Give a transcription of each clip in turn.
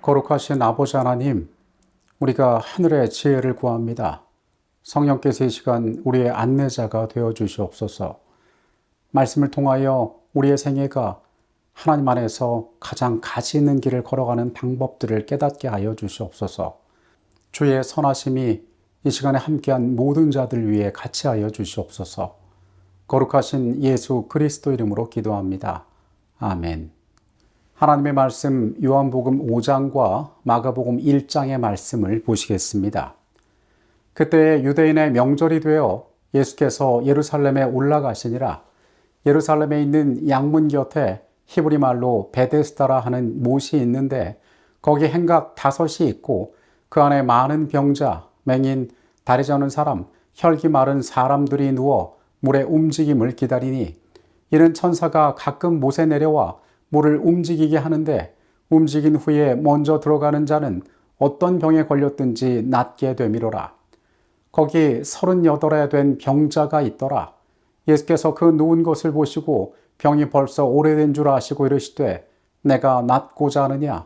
거룩하신 아버지 하나님, 우리가 하늘의 지혜를 구합니다. 성령께서 이 시간 우리의 안내자가 되어 주시옵소서. 말씀을 통하여 우리의 생애가 하나님 안에서 가장 가치 있는 길을 걸어가는 방법들을 깨닫게 하여 주시옵소서. 주의 선하심이 이 시간에 함께한 모든 자들 위해 같이 하여 주시옵소서. 거룩하신 예수 그리스도 이름으로 기도합니다. 아멘. 하나님의 말씀 요한복음 5장과 마가복음 1장의 말씀을 보시겠습니다. 그때 유대인의 명절이 되어 예수께서 예루살렘에 올라가시니라. 예루살렘에 있는 양문 곁에 히브리 말로 베데스다라 하는 못이 있는데 거기 행각 5이 있고 그 안에 많은 병자, 맹인, 다리 저는 사람, 혈기 마른 사람들이 누워 물의 움직임을 기다리니 이는 천사가 가끔 못에 내려와 물을 움직이게 하는데 움직인 후에 먼저 들어가는 자는 어떤 병에 걸렸든지 낫게 되미로라. 거기 38에 된 병자가 있더라. 예수께서 그 누운 것을 보시고 병이 벌써 오래된 줄 아시고 이르시되 내가 낫고자 하느냐?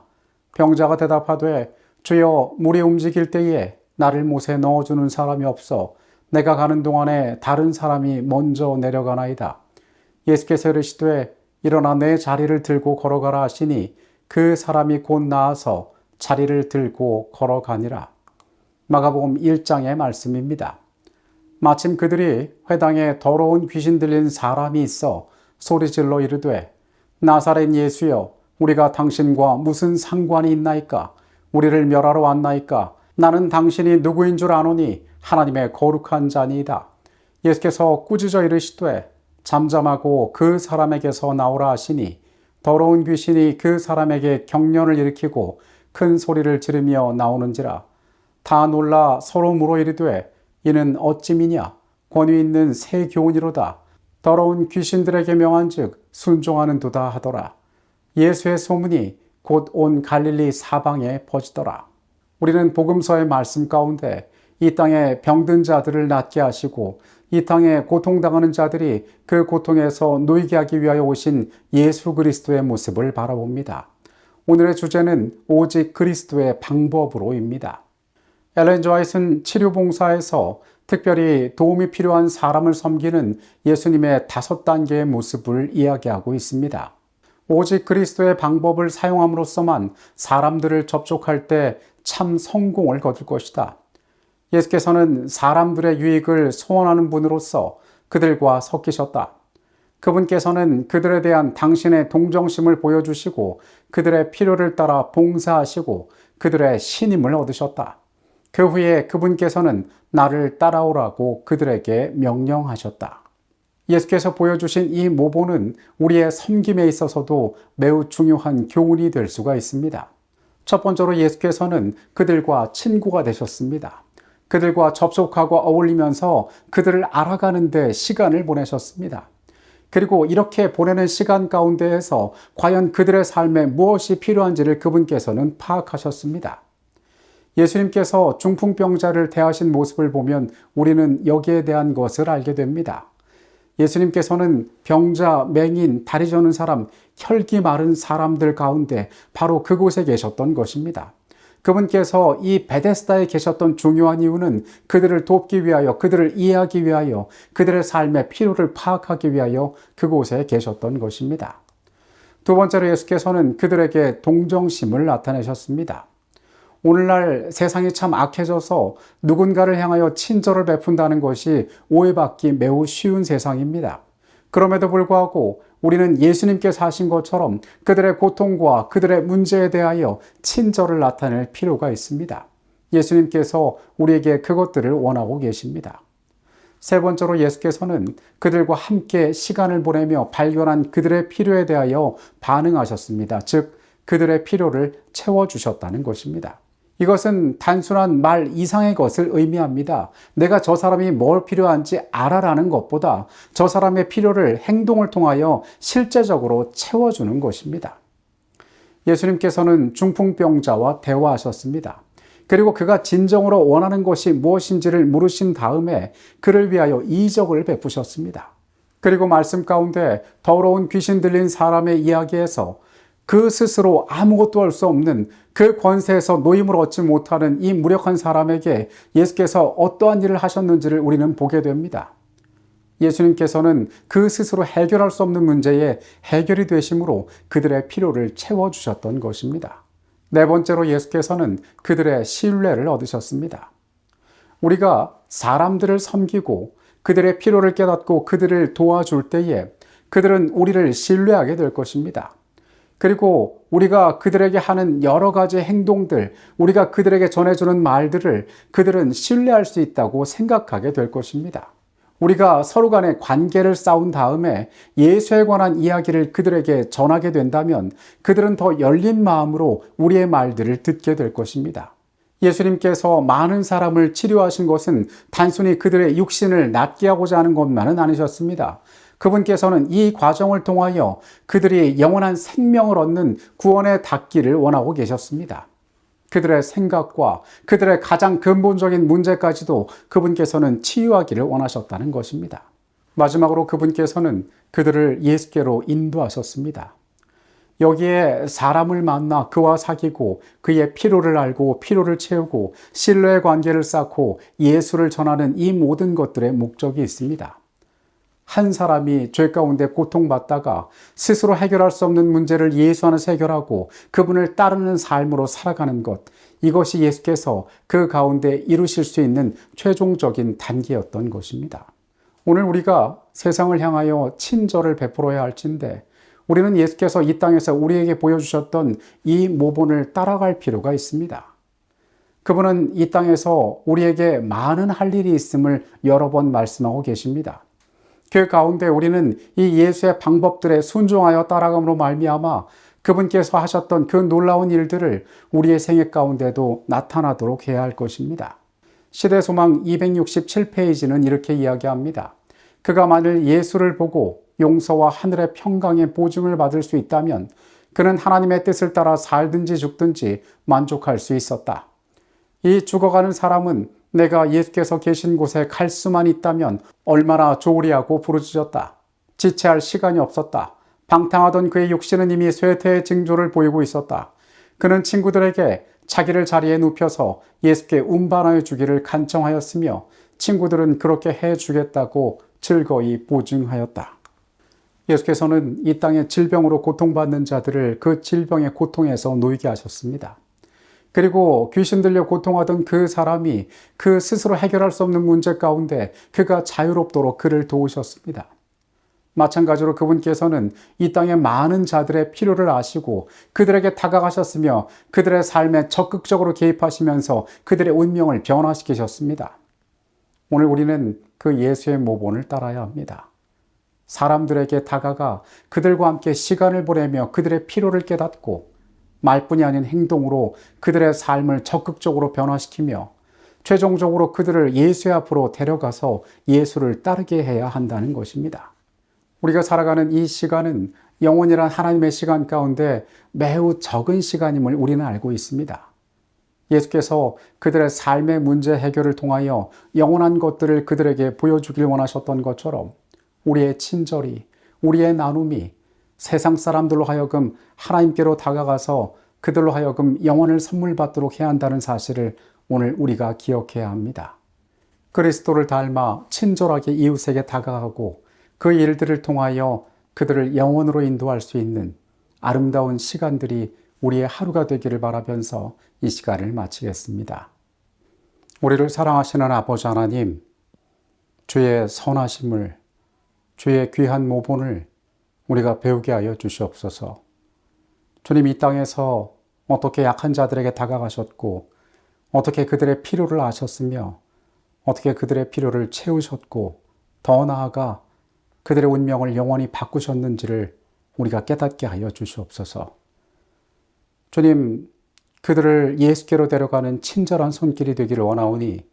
병자가 대답하되 주여 물이 움직일 때에 나를 못에 넣어주는 사람이 없어 내가 가는 동안에 다른 사람이 먼저 내려가나이다. 예수께서 이르시되 일어나 내 자리를 들고 걸어가라 하시니 그 사람이 곧 나아서 자리를 들고 걸어가니라. 마가복음 1장의 말씀입니다. 마침 그들이 회당에 더러운 귀신 들린 사람이 있어 소리질러 이르되 나사렛 예수여 우리가 당신과 무슨 상관이 있나이까? 우리를 멸하러 왔나이까? 나는 당신이 누구인 줄 아노니 하나님의 거룩한 자니이다. 예수께서 꾸짖어 이르시되 잠잠하고 그 사람에게서 나오라 하시니 더러운 귀신이 그 사람에게 경련을 일으키고 큰 소리를 지르며 나오는지라. 다 놀라 서로 물어 이르되 이는 어찌미냐? 권위 있는 새 교훈이로다. 더러운 귀신들에게 명한즉 순종하는도다 하더라. 예수의 소문이 곧 온 갈릴리 사방에 퍼지더라. 우리는 복음서의 말씀 가운데 이 땅에 병든 자들을 낫게 하시고 이 땅에 고통당하는 자들이 그 고통에서 놓이게 하기 위하여 오신 예수 그리스도의 모습을 바라봅니다. 오늘의 주제는 오직 그리스도의 방법으로입니다. 엘렌 G. 화이트는 치료봉사에서 특별히 도움이 필요한 사람을 섬기는 예수님의 5단계의 모습을 이야기하고 있습니다. 오직 그리스도의 방법을 사용함으로써만 사람들을 접촉할 때 참 성공을 거둘 것이다. 예수께서는 사람들의 유익을 소원하는 분으로서 그들과 섞이셨다. 그분께서는 그들에 대한 당신의 동정심을 보여주시고 그들의 필요를 따라 봉사하시고 그들의 신임을 얻으셨다. 그 후에 그분께서는 나를 따라오라고 그들에게 명령하셨다. 예수께서 보여주신 이 모본은 우리의 섬김에 있어서도 매우 중요한 교훈이 될 수가 있습니다. 첫 번째로 예수께서는 그들과 친구가 되셨습니다. 그들과 접촉하고 어울리면서 그들을 알아가는 데 시간을 보내셨습니다. 그리고 이렇게 보내는 시간 가운데에서 과연 그들의 삶에 무엇이 필요한지를 그분께서는 파악하셨습니다. 예수님께서 중풍병자를 대하신 모습을 보면 우리는 여기에 대한 것을 알게 됩니다. 예수님께서는 병자, 맹인, 다리 저는 사람, 혈기 마른 사람들 가운데 바로 그곳에 계셨던 것입니다. 그분께서 이 베데스다에 계셨던 중요한 이유는 그들을 돕기 위하여, 그들을 이해하기 위하여, 그들의 삶의 필요를 파악하기 위하여 그곳에 계셨던 것입니다. 두 번째로 예수께서는 그들에게 동정심을 나타내셨습니다. 오늘날 세상이 참 악해져서 누군가를 향하여 친절을 베푼다는 것이 오해받기 매우 쉬운 세상입니다. 그럼에도 불구하고 우리는 예수님께서 하신 것처럼 그들의 고통과 그들의 문제에 대하여 친절을 나타낼 필요가 있습니다. 예수님께서 우리에게 그것들을 원하고 계십니다. 세 번째로 예수께서는 그들과 함께 시간을 보내며 발견한 그들의 필요에 대하여 반응하셨습니다. 즉, 그들의 필요를 채워주셨다는 것입니다. 이것은 단순한 말 이상의 것을 의미합니다. 내가 저 사람이 뭘 필요한지 알아라는 것보다 저 사람의 필요를 행동을 통하여 실제적으로 채워주는 것입니다. 예수님께서는 중풍병자와 대화하셨습니다. 그리고 그가 진정으로 원하는 것이 무엇인지를 물으신 다음에 그를 위하여 이적을 베푸셨습니다. 그리고 말씀 가운데 더러운 귀신 들린 사람의 이야기에서 그 스스로 아무것도 할 수 없는 그 권세에서 노임을 얻지 못하는 이 무력한 사람에게 예수께서 어떠한 일을 하셨는지를 우리는 보게 됩니다. 예수님께서는 그 스스로 해결할 수 없는 문제에 해결이 되심으로 그들의 필요를 채워주셨던 것입니다. 네 번째로 예수께서는 그들의 신뢰를 얻으셨습니다. 우리가 사람들을 섬기고 그들의 필요를 깨닫고 그들을 도와줄 때에 그들은 우리를 신뢰하게 될 것입니다. 그리고 우리가 그들에게 하는 여러 가지 행동들, 우리가 그들에게 전해주는 말들을 그들은 신뢰할 수 있다고 생각하게 될 것입니다. 우리가 서로 간의 관계를 쌓은 다음에 예수에 관한 이야기를 그들에게 전하게 된다면 그들은 더 열린 마음으로 우리의 말들을 듣게 될 것입니다. 예수님께서 많은 사람을 치료하신 것은 단순히 그들의 육신을 낫게 하고자 하는 것만은 아니셨습니다. 그분께서는 이 과정을 통하여 그들이 영원한 생명을 얻는 구원에 닿기를 원하고 계셨습니다. 그들의 생각과 그들의 가장 근본적인 문제까지도 그분께서는 치유하기를 원하셨다는 것입니다. 마지막으로 그분께서는 그들을 예수께로 인도하셨습니다. 여기에 사람을 만나 그와 사귀고 그의 필요를 알고 필요를 채우고 신뢰의 관계를 쌓고 예수를 전하는 이 모든 것들의 목적이 있습니다. 한 사람이 죄 가운데 고통받다가 스스로 해결할 수 없는 문제를 예수 안에서 해결하고 그분을 따르는 삶으로 살아가는 것, 이것이 예수께서 그 가운데 이루실 수 있는 최종적인 단계였던 것입니다. 오늘 우리가 세상을 향하여 친절을 베풀어야 할진데 우리는 예수께서 이 땅에서 우리에게 보여주셨던 이 모본을 따라갈 필요가 있습니다. 그분은 이 땅에서 우리에게 많은 할 일이 있음을 여러 번 말씀하고 계십니다. 그 가운데 우리는 이 예수의 방법들에 순종하여 따라감으로 말미암아 그분께서 하셨던 그 놀라운 일들을 우리의 생애 가운데도 나타나도록 해야 할 것입니다. 시대소망 267페이지는 이렇게 이야기합니다. 그가 만일 예수를 보고 용서와 하늘의 평강의 보증을 받을 수 있다면 그는 하나님의 뜻을 따라 살든지 죽든지 만족할 수 있었다. 이 죽어가는 사람은 내가 예수께서 계신 곳에 갈 수만 있다면 얼마나 좋으리하고 부르짖었다. 지체할 시간이 없었다. 방탕하던 그의 육신은 이미 쇠퇴의 징조를 보이고 있었다. 그는 친구들에게 자기를 자리에 눕혀서 예수께 운반하여 주기를 간청하였으며 친구들은 그렇게 해주겠다고 즐거이 보증하였다. 예수께서는 이 땅에 질병으로 고통받는 자들을 그 질병의 고통에서 놓이게 하셨습니다. 그리고 귀신 들려 고통하던 그 사람이 그 스스로 해결할 수 없는 문제 가운데 그가 자유롭도록 그를 도우셨습니다. 마찬가지로 그분께서는 이 땅의 많은 자들의 필요를 아시고 그들에게 다가가셨으며 그들의 삶에 적극적으로 개입하시면서 그들의 운명을 변화시키셨습니다. 오늘 우리는 그 예수의 모본을 따라야 합니다. 사람들에게 다가가 그들과 함께 시간을 보내며 그들의 필요를 깨닫고 말뿐이 아닌 행동으로 그들의 삶을 적극적으로 변화시키며 최종적으로 그들을 예수의 앞으로 데려가서 예수를 따르게 해야 한다는 것입니다. 우리가 살아가는 이 시간은 영원이란 하나님의 시간 가운데 매우 적은 시간임을 우리는 알고 있습니다. 예수께서 그들의 삶의 문제 해결을 통하여 영원한 것들을 그들에게 보여주길 원하셨던 것처럼 우리의 친절이, 우리의 나눔이 세상 사람들로 하여금 하나님께로 다가가서 그들로 하여금 영혼을 선물 받도록 해야 한다는 사실을 오늘 우리가 기억해야 합니다. 그리스도를 닮아 친절하게 이웃에게 다가가고 그 일들을 통하여 그들을 영혼으로 인도할 수 있는 아름다운 시간들이 우리의 하루가 되기를 바라면서 이 시간을 마치겠습니다. 우리를 사랑하시는 아버지 하나님, 주의 선하심을, 주의 귀한 모본을 우리가 배우게 하여 주시옵소서. 주님, 이 땅에서 어떻게 약한 자들에게 다가가셨고 어떻게 그들의 필요를 아셨으며 어떻게 그들의 필요를 채우셨고 더 나아가 그들의 운명을 영원히 바꾸셨는지를 우리가 깨닫게 하여 주시옵소서. 주님, 그들을 예수께로 데려가는 친절한 손길이 되기를 원하오니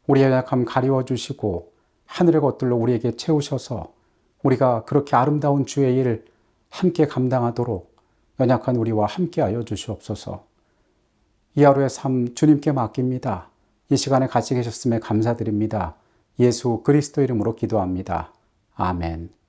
우리의 약함 가리워 주시고 하늘의 것들로 우리에게 채우셔서 우리가 그렇게 아름다운 주의 일 함께 감당하도록 연약한 우리와 함께하여 주시옵소서. 이 하루의 삶 주님께 맡깁니다. 이 시간에 같이 계셨음에 감사드립니다. 예수 그리스도 이름으로 기도합니다. 아멘.